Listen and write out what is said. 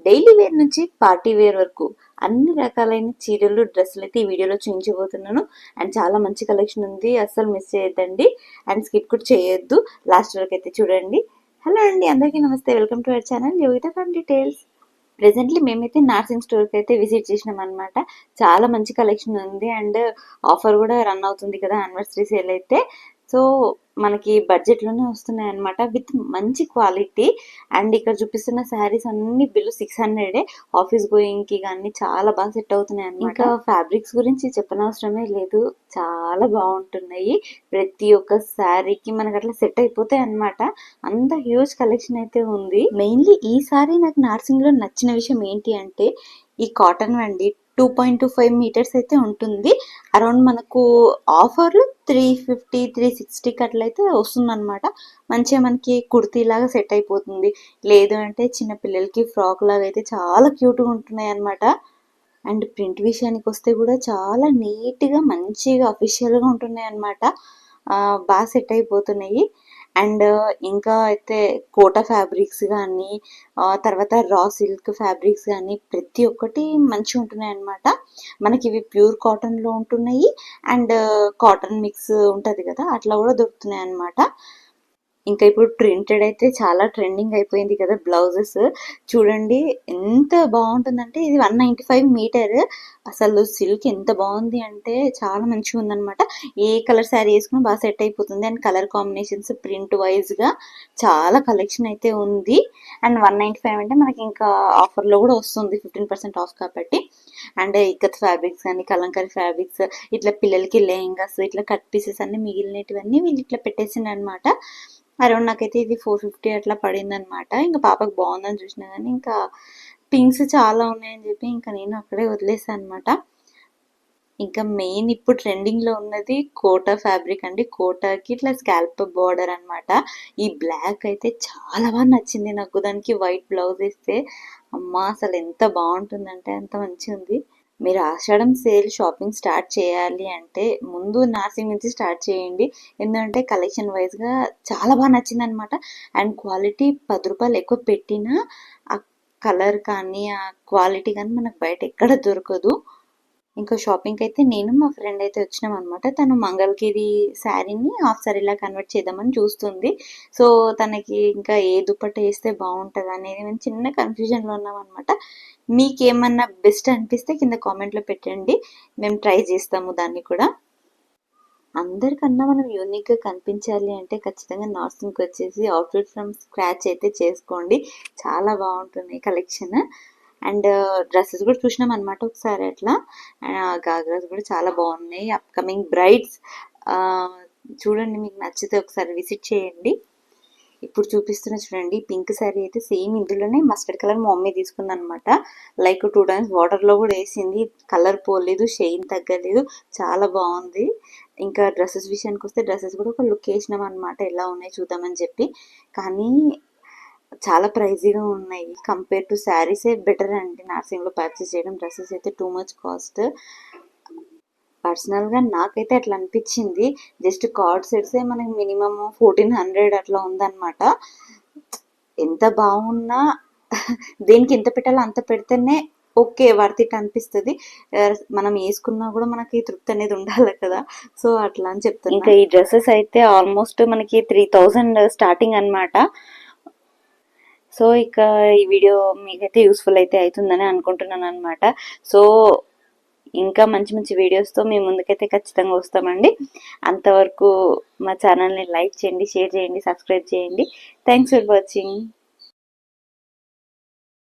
Daily wear నుంచి party wear వరకు అన్ని రకాలైన చీరలు డ్రెస్సులు అయితే ఈ వీడియోలో చూపించబోతున్నాను. అండ్ చాలా మంచి కలెక్షన్ ఉంది, అస్సలు మిస్ చేయొద్దండి. అండ్ స్కిప్ కూడా చేయొద్దు, లాస్ట్ వరకు అయితే చూడండి. హలో అండి, అందరికీ నమస్తే. Welcome to our channel Yogita fan details. Presently మేమైతే నార్సింగ్ స్టోర్కి అయితే విజిట్ చేసినాం అనమాట. చాలా మంచి కలెక్షన్ ఉంది అండ్ ఆఫర్ కూడా రన్ అవుతుంది కదా, యానివర్సరీ సేల్ అయితే. సో మనకి బడ్జెట్లోనే వస్తున్నాయి అనమాట, విత్ మంచి క్వాలిటీ. అండ్ ఇక్కడ చూపిస్తున్న శారీస్ అన్ని బిలో 600. ఆఫీస్ గోయింగ్కి కానీ చాలా బాగా సెట్ అవుతున్నాయి అనమాట. ఇంకా ఫ్యాబ్రిక్స్ గురించి చెప్పనవసరమే లేదు, చాలా బాగుంటున్నాయి. ప్రతి ఒక్క శారీకి మనకు అట్లా సెట్ అయిపోతాయి అనమాట. అంత హ్యూజ్ కలెక్షన్ అయితే ఉంది. మెయిన్లీ ఈ సారీ నాకు నార్సింగ్ లో నచ్చిన విషయం ఏంటి అంటే ఈ కాటన్ అండి. 2.25 మీటర్స్ అయితే ఉంటుంది. అరౌండ్ మనకు ఆఫర్లు 350 360కి అట్లయితే వస్తుంది అనమాట. మంచిగా మనకి కుర్తీ లాగా సెట్ అయిపోతుంది. లేదు అంటే చిన్న పిల్లలకి ఫ్రాక్ లాగా అయితే చాలా క్యూట్గా ఉంటున్నాయి అనమాట. అండ్ ప్రింట్ విషయానికి వస్తే కూడా చాలా నీట్గా మంచిగా అఫీషియల్గా ఉంటున్నాయి అనమాట. బాగా సెట్ అయిపోతున్నాయి. అండ్ ఇంకా అయితే కోటా ఫ్యాబ్రిక్స్ కానీ తర్వాత రా సిల్క్ ఫ్యాబ్రిక్స్ కానీ ప్రతి ఒక్కటి మంచిగా ఉంటున్నాయి అనమాట. మనకి ఇవి ప్యూర్ కాటన్లో ఉంటున్నాయి అండ్ కాటన్ మిక్స్ ఉంటుంది కదా, అట్లా కూడా దొరుకుతున్నాయి అనమాట. ఇంకా ఇప్పుడు ప్రింటెడ్ అయితే చాలా ట్రెండింగ్ అయిపోయింది కదా బ్లౌజెస్. చూడండి ఎంత బాగుంటుందంటే ఇది 195 మీటర్. అసలు సిల్క్ ఎంత బాగుంది అంటే చాలా మంచిగా ఉందన్నమాట. ఏ కలర్ శారీ వేసుకున్నా బాగా సెట్ అయిపోతుంది. అండ్ కలర్ కాంబినేషన్స్ ప్రింట్ వైజ్గా చాలా కలెక్షన్ అయితే ఉంది. అండ్ 195 అంటే మనకి ఇంకా ఆఫర్లో కూడా వస్తుంది 15% ఆఫ్ కాబట్టి. అండ్ ఇక్కత్ ఫ్యాబ్రిక్స్ కానీ కలంకారీ ఫ్యాబ్రిక్స్, ఇట్లా పిల్లలకి లెహంగాస్, ఇట్లా కట్ పీసెస్ అన్ని మిగిలినటువన్నీ వీళ్ళు ఇట్లా పెట్టేసిండు అనమాట. అరౌండ్ నాకైతే ఇది 450 అట్లా పడింది అనమాట. ఇంకా పాపకు బాగుందని చూసినా కానీ ఇంకా పింక్స్ చాలా ఉన్నాయని చెప్పి ఇంకా నేను అక్కడే వదిలేసాను అనమాట. ఇంకా మెయిన్ ఇప్పుడు ట్రెండింగ్లో ఉన్నది కోటా ఫ్యాబ్రిక్ అండి. కోటాకి ఇట్లా స్కాల్ప్ బార్డర్ అనమాట. ఈ బ్లాక్ అయితే చాలా బాగా నచ్చింది నాకు. దానికి వైట్ బ్లౌజ్ వేస్తే అమ్మ అసలు ఎంత బాగుంటుందంటే అంత మంచిగా ఉంది. మీరు ఆషాఢం సేల్ షాపింగ్ స్టార్ట్ చేయాలి అంటే ముందు నార్సింగ్ నుంచి స్టార్ట్ చేయండి. ఎందుకంటే కలెక్షన్ వైజ్గా చాలా బాగా నచ్చింది అనమాట. అండ్ క్వాలిటీ 10 రూపాయలు ఎక్కువ పెట్టినా ఆ కలర్ కానీ ఆ క్వాలిటీ కానీ మనకు బయట ఎక్కడ దొరకదు. ఇంకా షాపింగ్కి అయితే నేను మా ఫ్రెండ్ అయితే వచ్చినాం అనమాట. తను మంగళగిరి శారీని హాఫ్ శారీలా కన్వర్ట్ చేద్దామని చూస్తుంది. సో తనకి ఇంకా ఏ దుప్పట్ట వేస్తే బాగుంటుంది అనేది మేము చిన్న కన్ఫ్యూజన్లో ఉన్నాం అనమాట. మీకేమన్నా బెస్ట్ అనిపిస్తే కింద కామెంట్లో పెట్టండి, మేము ట్రై చేస్తాము దాన్ని కూడా. అందరికన్నా మనం యూనిక్గా కనిపించాలి అంటే ఖచ్చితంగా నార్సింగ్కి వచ్చేసి అవుట్ఫిట్ ఫ్రమ్ స్క్రాచ్ అయితే చేసుకోండి, చాలా బాగుంటుంది కలెక్షన్. అండ్ డ్రెస్సెస్ కూడా చూసినాం అనమాట ఒకసారి అట్లా. గాగ్రాస్ కూడా చాలా బాగున్నాయి. అప్కమింగ్ బ్రైడ్స్ చూడండి, మీకు నచ్చితే ఒకసారి విజిట్ చేయండి. ఇప్పుడు చూపిస్తున్న చూడండి పింక్ శారీ అయితే సేమ్ ఇందులోనే మస్టర్డ్ కలర్ మా మమ్మీ తీసుకుంది అనమాట. లైక్ 2 టైమ్స్ వాటర్లో కూడా వేసింది, కలర్ పోలేదు, షైన్ తగ్గలేదు, చాలా బాగుంది. ఇంకా డ్రెస్సెస్ విషయానికి వస్తే డ్రెస్సెస్ కూడా ఒక లుక్ వేసినాం అనమాట, ఎలా ఉన్నాయి చూద్దామని చెప్పి. కానీ చాలా ప్రైజీగా ఉన్నాయి. కంపేర్ టు శారీసే బెటర్ అండి నార్సింగ్లో పర్చేస్ చేయడం. డ్రెస్సెస్ అయితే టూ మచ్ కాస్ట్. పర్సనల్గా నాకైతే అట్లా అనిపించింది. జస్ట్ కార్డ్ సెట్సే మనకి మినిమమ్ 1400 అట్లా ఉందన్నమాట. ఎంత బాగున్నా దేనికి ఎంత పెట్టాలో అంత పెడితేనే ఓకే వర్త్ ఇట్ అనిపిస్తుంది. మనం వేసుకున్నా కూడా మనకి తృప్తి అనేది ఉండాలి కదా, సో అట్లా అని చెప్తాను. ఇంకా ఈ డ్రెస్సెస్ అయితే ఆల్మోస్ట్ మనకి 3000 స్టార్టింగ్ అనమాట. సో ఇక ఈ వీడియో మీకైతే యూస్ఫుల్ అయితే అవుతుందని అనుకుంటున్నాను అనమాట. సో ఇంకా మంచి మంచి వీడియోస్తో మీ ముందుకైతే ఖచ్చితంగా వస్తామండి. అంతవరకు మా ఛానల్ని లైక్ చేయండి, షేర్ చేయండి, సబ్స్క్రైబ్ చేయండి. Thanks for watching.